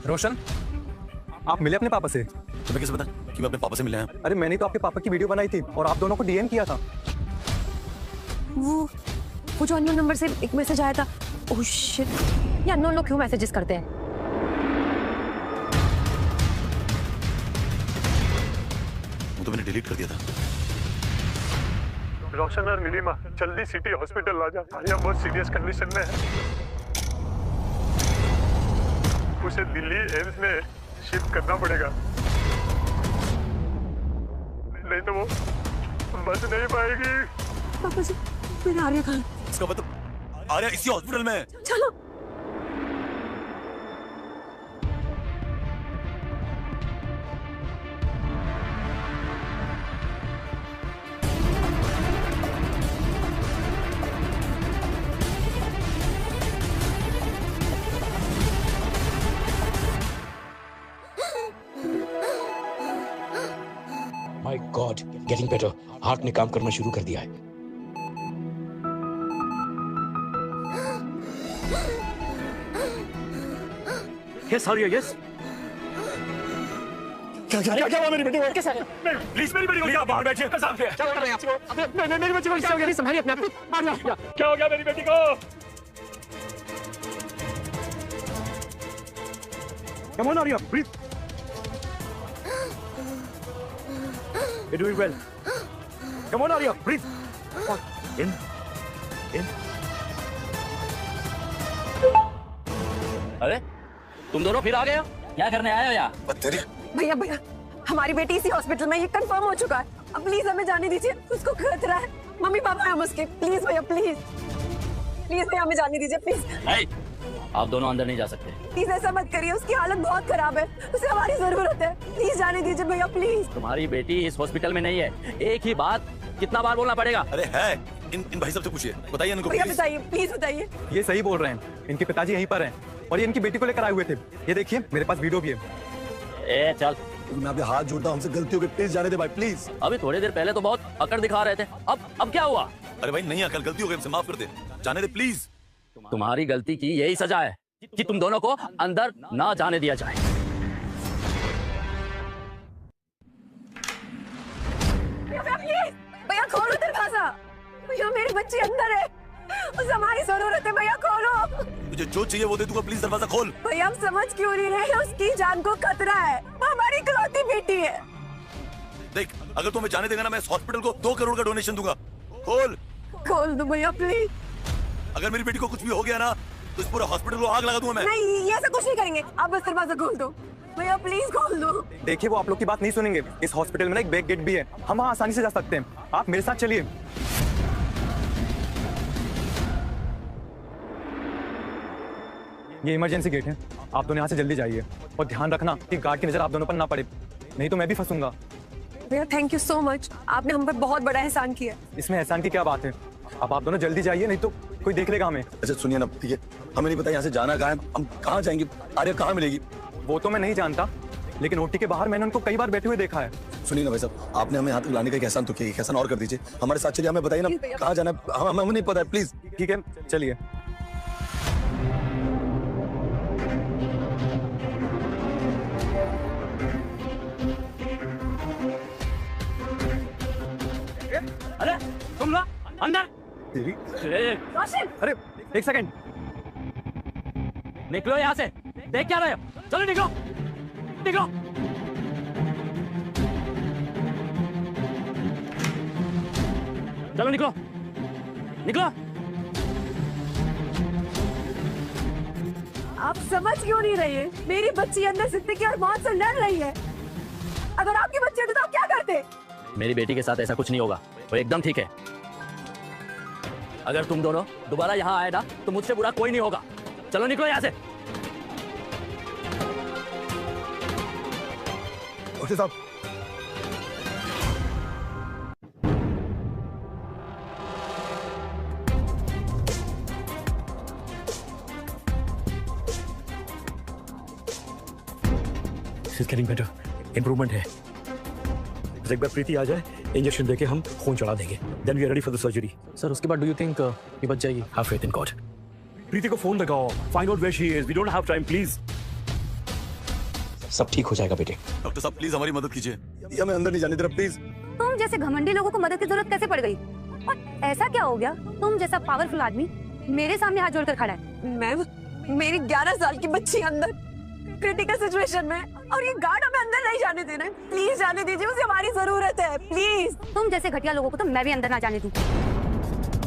रोशन, आप मिले अपने पापा से? तुम्हें कैसे पता कि मैं अपने पापा से मिले हैं? अरे मैंने तो आपके पापा की वीडियो बनाई थी और आप दोनों को डीएम किया था। वो जो अननोन नंबर से एक मैसेज आया था। ओह शिट, ये अननोन लोग क्यों मैसेजेस करते हैं? वो तो मैंने डिलीट कर दिया था। रोशन और नीलिमा जल्दी सिटी हॉस्पिटल आ जा, आर्या बहुत सीरियस कंडीशन में है। उसे दिल्ली एम्स में शिफ्ट करना पड़ेगा, नहीं तो वो बच नहीं पाएगी। पापा जी, मेरा आर्या कहाँ? इसका मतलब आर्या इसी हॉस्पिटल में है। चलो। My God, getting better. Heart ने काम करना शुरू कर दिया है। Yes, Arya, yes. क्या हुआ मेरी बेटी को? प्लीज मेरी बेटी को क्या बाहर बैठिए कसम से। क्या कर रहे हैं आप? मेरी बेटी को क्या हो गया? संभालिए अपने आप को। क्या हो गया मेरी बेटी को? Come on, Arya, breathe. You're doing well. Come on, Arya, breathe. In. अरे तुम दोनों फिर आ गए हो? क्या करने आए हो यहाँ? भैया भैया हमारी बेटी इसी हॉस्पिटल में, ये कंफर्म हो चुका है। अब प्लीज हमें जाने दीजिए, उसको खतरा है। मम्मी पापा है हम उसके। प्लीज भैया प्लीज भैया हमें जाने दीजिए प्लीज। आप दोनों अंदर नहीं जा सकते। प्लीज ऐसा मत करिए, उसकी हालत बहुत खराब है, उसे हमारी जरूरत है। प्लीज जाने दीजिए भैया प्लीज। तुम्हारी बेटी इस हॉस्पिटल में नहीं है। एक ही बात कितना बार बोलना पड़ेगा? अरे है, इन भाई साहब से पूछिए, बताइए इनको भैया प्लीज। बताइए प्लीज बताइए। ये सही बोल रहे हैं, इनके पिताजी यहीं पर हैं और ये इनकी बेटी को लेकर आए हुए थे। ये देखिए मेरे पास वीडियो भी है। ए चल, मैं आपके हाथ जोड़ता हूं, हमसे गलती हो गई, प्लीज जाने दे भाई प्लीज। अभी थोड़ी देर पहले तो बहुत अकड़ दिखा रहे थे, अब क्या हुआ? अरे भाई नहीं अकल, गलती हो गई, हमसे माफ कर दे, जाने दे प्लीज। तुम्हारी गलती की यही सजा है कि तुम दोनों को अंदर ना जाने दिया जाए। भैया खोलो दरवाजा। भैया मेरी बच्ची अंदर है, उसे हमारी जरूरत है। भैया खोलो। मुझे जो चाहिए वो दे दूंगा, प्लीज दरवाजा खोल। भैया हम समझ क्यों नहीं रहे, उसकी जान को खतरा है, वो हमारी इकलौती बेटी है। देख, अगर तू हमें जाने देगा ना, मैं इस हॉस्पिटल को 2 करोड़ का डोनेशन दूंगा। खोल दो भैया प्लीज। अगर मेरी बेटी को कुछ भी हो गया ना तो इस पूरे हॉस्पिटल को आग लगा दूंगा मैं। नहीं ये ऐसा कुछ नहीं करेंगे, आप बस दरवाजा खोल दो भैया प्लीज खोल दो। देखिए वो आप लोग की बात नहीं सुनेंगे। इस हॉस्पिटल में ना एक बैक गेट भी है, हम वहाँ आसानी से जा सकते हैं। आप मेरे साथ चलिए। ये इमरजेंसी गेट है, आप दोनों यहाँ से जल्दी जाइए और ध्यान रखना कि गार्ड की नजर आप दोनों पर ना पड़े, नहीं तो मैं भी फंसूंगा। भैया थैंक यू सो मच, आपने हम पर बहुत बड़ा एहसान किया। इसमें एहसान की क्या बात है? अब आप दोनों जल्दी जाइए, नहीं तो कोई देख लेगा हमें। अच्छा सुनिए ना, ठीक है, हमें नहीं पता यहाँ से जाना कहाँ है, हम कहाँ जाएंगे, आर्या कहाँ मिलेगी? वो तो मैं नहीं जानता, लेकिन ओटी के बाहर मैंने उनको कई बार बैठे हुए देखा है। सुनिए ना भाई साहब, आपने हमें यहाँ तक लाने का एक एहसान तो किया, एक एहसान और कर दीजिए, हमारे साथ चलिए, हमें बताइए ना कहाँ जाना है, हमें नहीं पता है, प्लीज। ठीक है चलिए। अरे तुम लोग अंदर। अरे एक सेकंड, निकलो यहाँ से, देख क्या रहे हो? चलो निकलो निकलो। चलो निकलो निकलो। आप समझ क्यों नहीं रही है? मेरी बच्ची अंदर जिंदगी और मौत से लड़ रही है। अगर आपकी बच्ची होती तो आप क्या करते? मेरी बेटी के साथ ऐसा कुछ नहीं होगा, वो एकदम ठीक है। अगर तुम दोनों दोबारा यहाँ आए ना तो मुझसे बुरा कोई नहीं होगा। चलो निकलो यहाँ से। डॉक्टर साहब, She's getting better. Improvement है। बस एक बार प्रीति आ जाए, इंजेक्शन देके हम खून चढ़ा देंगे। Then we are ready for the surgery. Sir उसके बाद डू यू थिंक ये बच जाएगी? Have faith in God. प्रीति को फोन लगाओ, find out where she is. We don't have time, please. सब ठीक हो जाएगा बेटे। डॉक्टर साहब प्लीज हमारी मदद कीजिए, ये हमें अंदर नहीं जाने दे रहा, प्लीज। तुम जैसे घमंडी लोगों को मदद की जरूरत कैसे पड़ गई? और ऐसा क्या हो गया, तुम जैसा पावरफुल आदमी मेरे सामने हाथ जोड़कर खड़ा है? मैम मेरी 11 साल की बच्ची अंदर क्रिटिकल सिचुएशन में, और ये गार्ड हमें अंदर नहीं जाने दे रहे हैं। प्लीज जाने दीजिए, उसे हमारी जरूरत है प्लीज। तुम जैसे घटिया लोगों को तो मैं भी अंदर ना जाने दूं,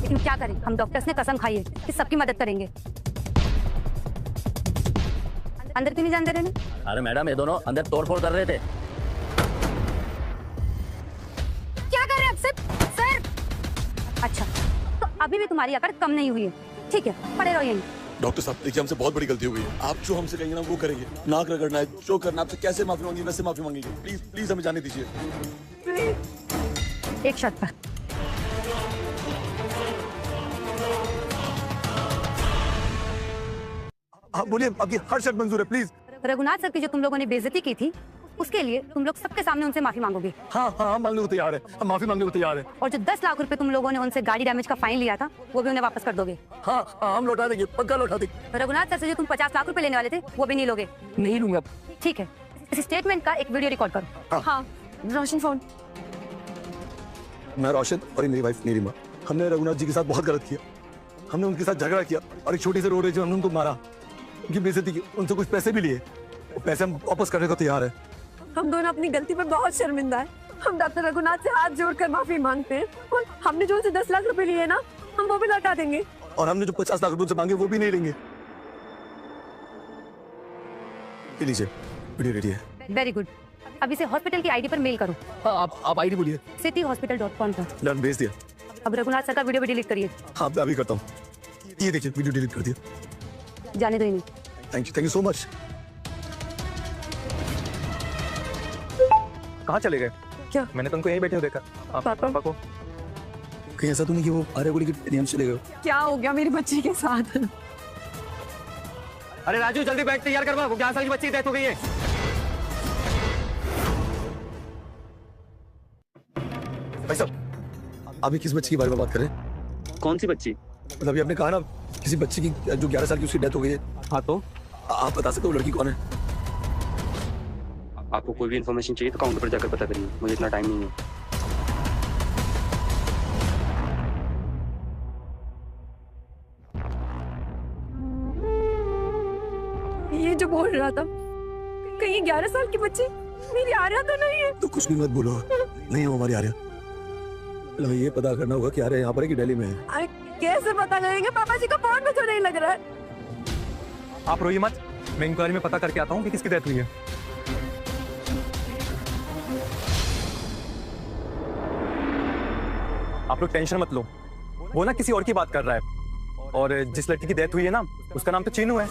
लेकिन क्या करें, हम डॉक्टर्स ने कसम खाई है कि सबकी मदद करेंगे। अंदर क्यों नहीं जाने दे रहे? अरे मैडम ये दोनों अंदर तोड़फोड़ कर रहे थे। क्या कर रहे हैं आप सर? अच्छा तो अभी भी तुम्हारी अकड़ कम नहीं हुई है। ठीक है पड़े रहो यहीं। डॉक्टर साहब देखिए, हमसे बहुत बड़ी गलती हो गई है, आप जो हमसे कहेंगे ना वो करेंगे, नाक रगड़ना है, जो करना, आपसे कैसे माफी मांगी वैसे माफी मांगेंगे, प्लीज प्लीज हमें जाने दीजिए। एक शर्त पर। हाँ बोलिए, आपकी हर शर्त मंजूर है, प्लीज। रघुनाथ सर की जो तुम लोगों ने बेइज्जती की थी उसके लिए तुम लोग सबके सामने उनसे माफी मांगोगे। हाँ हाँ, हम मांगने को तैयार है, हम माफी मांगने को तैयार है। और जो 10 लाख रुपए तुम लोगों ने उनसे गाड़ी डैमेज का फाइन लिया था वो भी उन्हें वापस कर दोगे। हाँ हाँ, हम लौटा देंगे, पक्का लौटा देंगे। रघुनाथ सर से जो तुम 50 लाख रुपए लेने वाले थे वो भी नहीं लोगे। नहीं लूंगा। ठीक है, इस स्टेटमेंट का एक वीडियो रिकॉर्ड करो। हाँ, रोशन फोन। मैं रोशन और मेरी वाइफ नीलिमा, हमने रघुनाथ जी के साथ बहुत गलत किया। हमने उनके साथ झगड़ा किया और एक छोटी सी रोड रेज में हमने उनको मारा, उनकी बेइज्जती की, उनसे कुछ पैसे भी लिए। वो पैसे हम वापस करने को तैयार है। हम दोनों अपनी गलती पर बहुत शर्मिंदा है। हम डॉक्टर रघुनाथ से हाथ जोड़कर माफी मांगते हैं और हमने जो उनसे 10 लाख रुपए लिए ना, हम वो भी लौटा देंगे। और हमने जो 50 लाख रुपए उनसे मांगे वो भी नहीं लेंगे। ये लीजिए, वीडियो रेडी है। Very good. अब इसे हॉस्पिटल की आईडी पर मेल करो। हाँ, आप आईडी बोलिए। cityhospital.com पर। डन, भेज दिया। अब रघुनाथ सर का वीडियो भी डिलीट करिए। हाँ, मैं अभी करता हूँ। ये देखिए, वीडियो डिलीट कर दिया। जाने दो इन्हें। Thank you so much. कहाँ चले गए? क्या? मैंने तुमको यहीं बैठे हो देखा। पापा को कहीं ऐसा तो नहीं कि वो आर्या गोली के नियम चले गए? क्या हो गया मेरी बच्ची के साथ? अरे राजू जल्दी बैग तैयार करवा, वो 11 साल की बच्ची की डेथ हो गई है। भाई साहब, अभी किस बच्ची के बारे में बात कर रहे हैं? कौन सी बच्ची? मतलब अभी आपने कहा ना किसी बच्ची की जो 11 साल की उसकी डेथ हो गई है। हाँ तो आप बता सकते हो लड़की कौन है? आपको कोई भी इन्फॉर्मेशन चाहिए तो काउंटर पर जाकर पता करिए, मुझे इतना टाइम नहीं है। ये जो बोल रहा था, कहीं 11 साल की बच्ची मेरी आर्या तो नहीं है? तो कुछ भी मत बोलो, नहीं हो हमारी आर्या। हमें ये पता करना होगा कि आर्या यहाँ पर है कि दिल्ली में है। अरे कैसे पता करेंगे? पापा जी को फोन में तो नहीं लग रहा है। आप रोइए मत, मैं इंक्वायरी में पता करके आता हूँ कि किसकी डेथ हुई है। आप लोग टेंशन मत लो, वो ना किसी और की बात कर रहा है। और जिस लड़की की डेथ हुई है ना, उसका नाम तो चीनू है।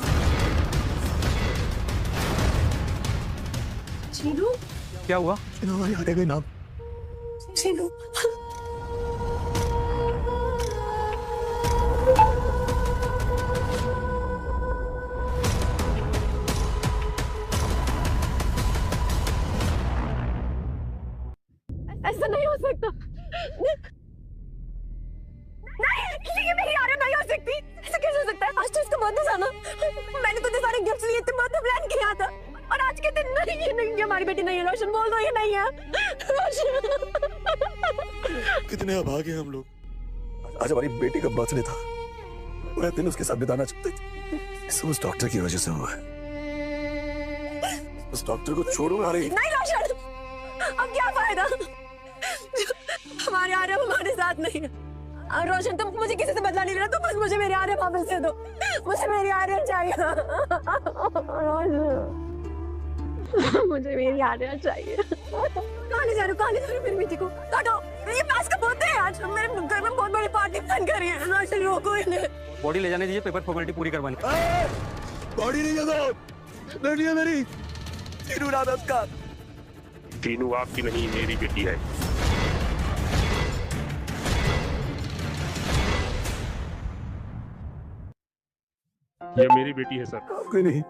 चीनू? क्या हुआ? हमारी आर्या का नाम चीनू। ऐसा नहीं हो सकता। नहीं, ये मेरी आर्या नहीं हो सकती। ऐसा कैसे हो सकता है? आज तो इसका बर्थडे था ना, मैंने तो सारे गिफ्ट्स लिए थे, बर्थडे प्लान किया था, और आज के दिन नहीं, ये नहीं, ये हमारी बेटी नहीं है। रोशन बोल दो ये नहीं है। कितने अभागे हम लोग। आज हमारी बेटी का बर्थडे था, पूरा दिन उसके साथ बिताना चाहते थे। सब उस डॉक्टर की वजह से हुआ है। उस डॉक्टर को छोड़ूंगा नहीं। नहीं रोशन, अब क्या फायदा? हमारे आर्या हमारे साथ नहीं है। रोशन, तुम मुझे किसी से बदला नहीं लेना, तो बस मुझे मेरे आर्या वापस दे दो। मुझे मेरी आर्या चाहिए। रोशन, मुझे मेरी आर्या चाहिए। कहाँ ले जा रहे हो? कहाँ ले जा रहे हो मेरी बेटी को? काटो, ये पास का बोलते हैं। आज मेरे घर में बहुत बड़ी पार्टी प्लान कर रही है। रोशन रोको इन्हें। बॉडी ले जाने दीजिए, पेपर फॉर्मेलिटी पूरी करवानी। बॉडी नहीं जाता, लड़की है मेरी, चीनू नाम है उसका। चीनू आपकी नहीं, मेरी बेटी है। ये मेरी बेटी है सर। कोई नहीं,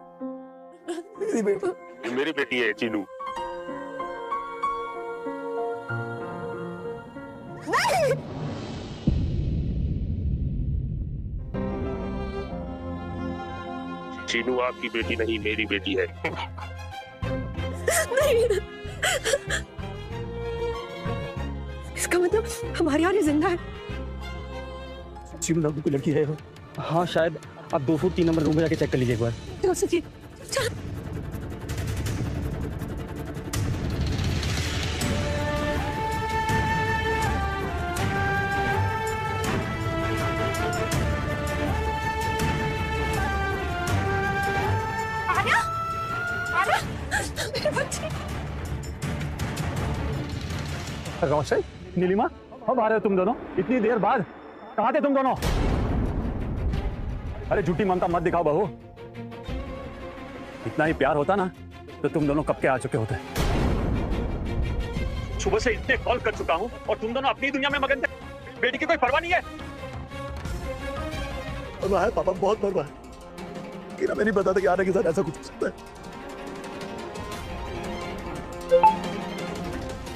मेरी बेटी, ये मेरी बेटी है चीनू। नहीं, चीनू आपकी बेटी नहीं, मेरी बेटी है। नहीं, इसका मतलब हमारी आर्या जिंदा है। चीनू नाम की कोई लड़की है? हाँ शायद, आप 2 फुट 3 नंबर रूम में जाके चेक कर लीजिए एक बार। रोशन जी, आर्या, आर्या, मेरे बच्चे। रोशन, नीलिमा, अब आ रहे हो तुम दोनों इतनी देर बाद? कहाँ थे तुम दोनों? अरे झूठी ममता मत दिखाओ बहू, इतना ही प्यार होता ना तो तुम दोनों कब के आ चुके होते। सुबह से इतने कॉल कर चुका हूँ और तुम दोनों अपनी दुनिया में मगन थे, बेटी की कोई परवाह नहीं है। परवाह है पापा, बहुत परवाह है, लेकिन हमें नहीं पता था कि आर्या के साथ ऐसा कुछ हो सकता है।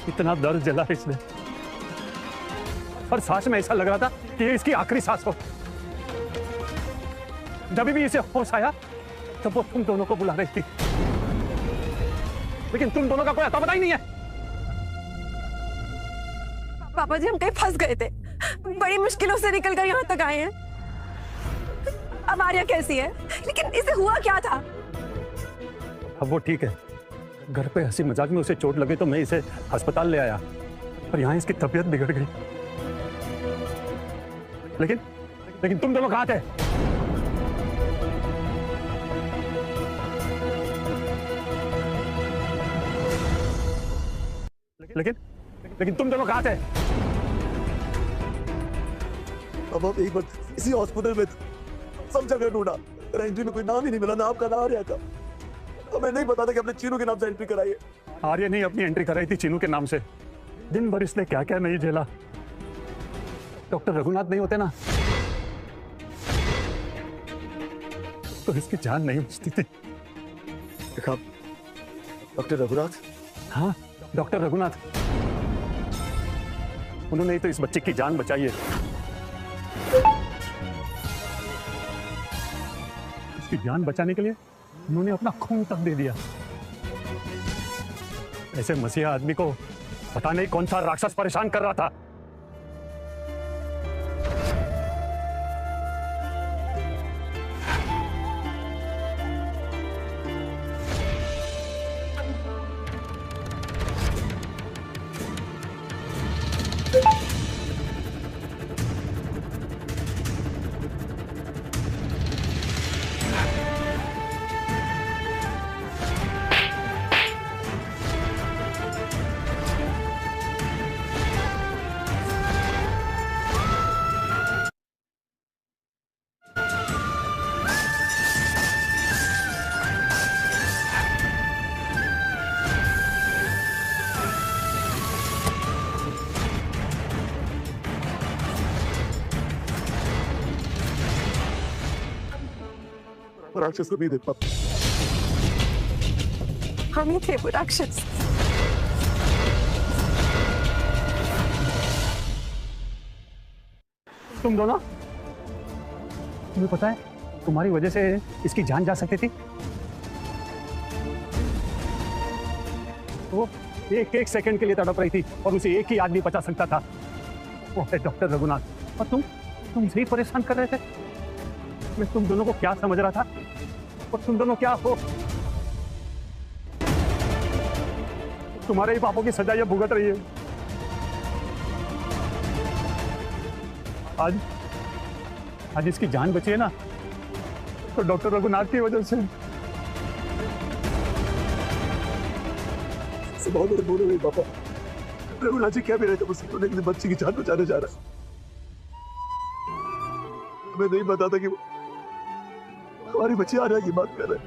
इतना दर्द जला इसने, और सांस में ऐसा लग रहा था कि ये इसकी आखिरी सांस हो। जब भी इसे होश आया तब वो तुम दोनों को बुला रही थी, लेकिन तुम दोनों का कोई अता पता ही नहीं है। पापा जी हम कहीं फंस गए थे, बड़ी मुश्किलों से निकलकर यहाँ तक आए हैं। अब आर्या कैसी है, लेकिन इसे हुआ क्या था? अब वो ठीक है। घर पे हंसी मजाक में उसे चोट लगी तो मैं इसे अस्पताल ले आया, और यहाँ इसकी तबीयत बिगड़ गई। लेकिन तुम दोनों कहाँ थे? लेकिन तुम दोनों कहाँ थे? अब एक बार इसी हॉस्पिटल में सब जगह ढूंढा, एंट्री में कोई नाम ही नहीं मिला, ना आपका ना आर्या का। हमें नहीं पता था कि अपने चीनू के नाम से एंट्री कराई है। आर्या ने अपनी एंट्री कराई थी चीनू के नाम से। दिन भर इसने क्या क्या नहीं झेला। डॉक्टर रघुनाथ नहीं होते ना तो इसकी जान नहीं बचती थी। देखा डॉक्टर रघुनाथ? हाँ, डॉक्टर रघुनाथ। उन्होंने ही तो इस बच्चे की जान बचाई है। इसकी जान बचाने के लिए उन्होंने अपना खून तक दे दिया। ऐसे मसीहा आदमी को पता नहीं कौन सा राक्षस परेशान कर रहा था। राक्षस को नहीं देख पाता। हम ही थे वो राक्षस। तुम दोनों, तुम्हें पता है तुम्हारी वजह से इसकी जान जा सकती थी। वो एक सेकंड के लिए तड़प रही थी और उसे एक ही आदमी बचा सकता था, वो है डॉक्टर रघुनाथ। और तुम सही परेशान कर रहे थे। मैं तुम दोनों को क्या समझ रहा था, और तुम दोनों क्या हो। तुम्हारे ही पापों की सजा ये भुगत रही है। आज इसकी जान बची है ना, तो डॉक्टर रघुनाथ की वजह से। बहुत बड़े बोल रहे पापा। रघुनाथ जी क्या भी रहे थे मुझसे, तो लेकिन बच्ची की जान बचाने जा रहा है। हमें नहीं पता था कि वो हमारी बच्ची आर्या की बात कर रहे हैं।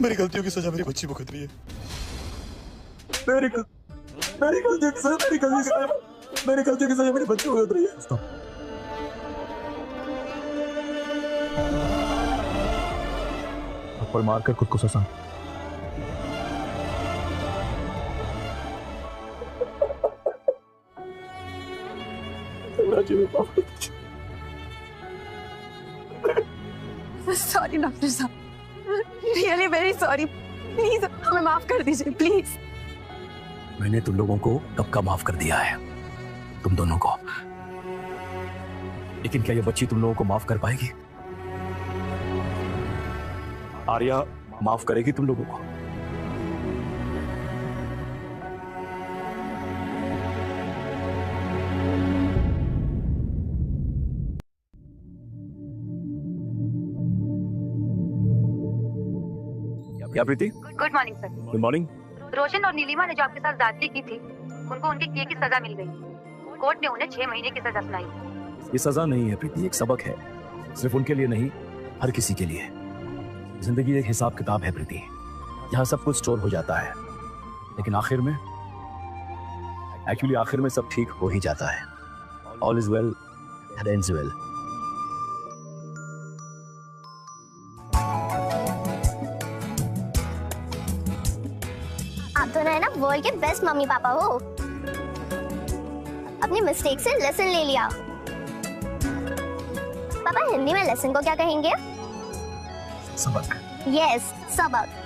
मेरी गलतियों की सजा मेरी बच्ची भुगत रही है। मेरी गलतियों की सजा मेरी बच्ची भुगत रही है। थप्पड़ मारकर खुद को ससा। सॉरी डॉक्टर साहब, रियली वेरी सॉरी। प्लीज हमें माफ कर दीजिए प्लीज। मैंने तुम लोगों को कब का माफ कर दिया है, तुम दोनों को। लेकिन क्या ये बच्ची तुम लोगों को माफ कर पाएगी? आर्या माफ करेगी तुम लोगों को? क्या Preeti? Good morning sir. Good morning. Roshan और नीलिमा ने जो आपके साथ ज्यादती की थी, उनको उनके किए की सजा मिल गई। कोर्ट ने उन्हें 6 महीने की सजा सुनाई। ये सजा नहीं है प्रीति, एक सबक है। सिर्फ उनके लिए नहीं, हर किसी के लिए। जिंदगी एक हिसाब किताब है प्रीति, यहाँ सब कुछ स्टोर हो जाता है, लेकिन आखिर में सब ठीक हो ही जाता है। All is well That ends well. आप दोनों है ना वर्ल्ड के बेस्ट मम्मी पापा हो। अपनी मिस्टेक से लेसन ले लिया। पापा हिंदी में लेसन को क्या कहेंगे? सबक। यस, सबक।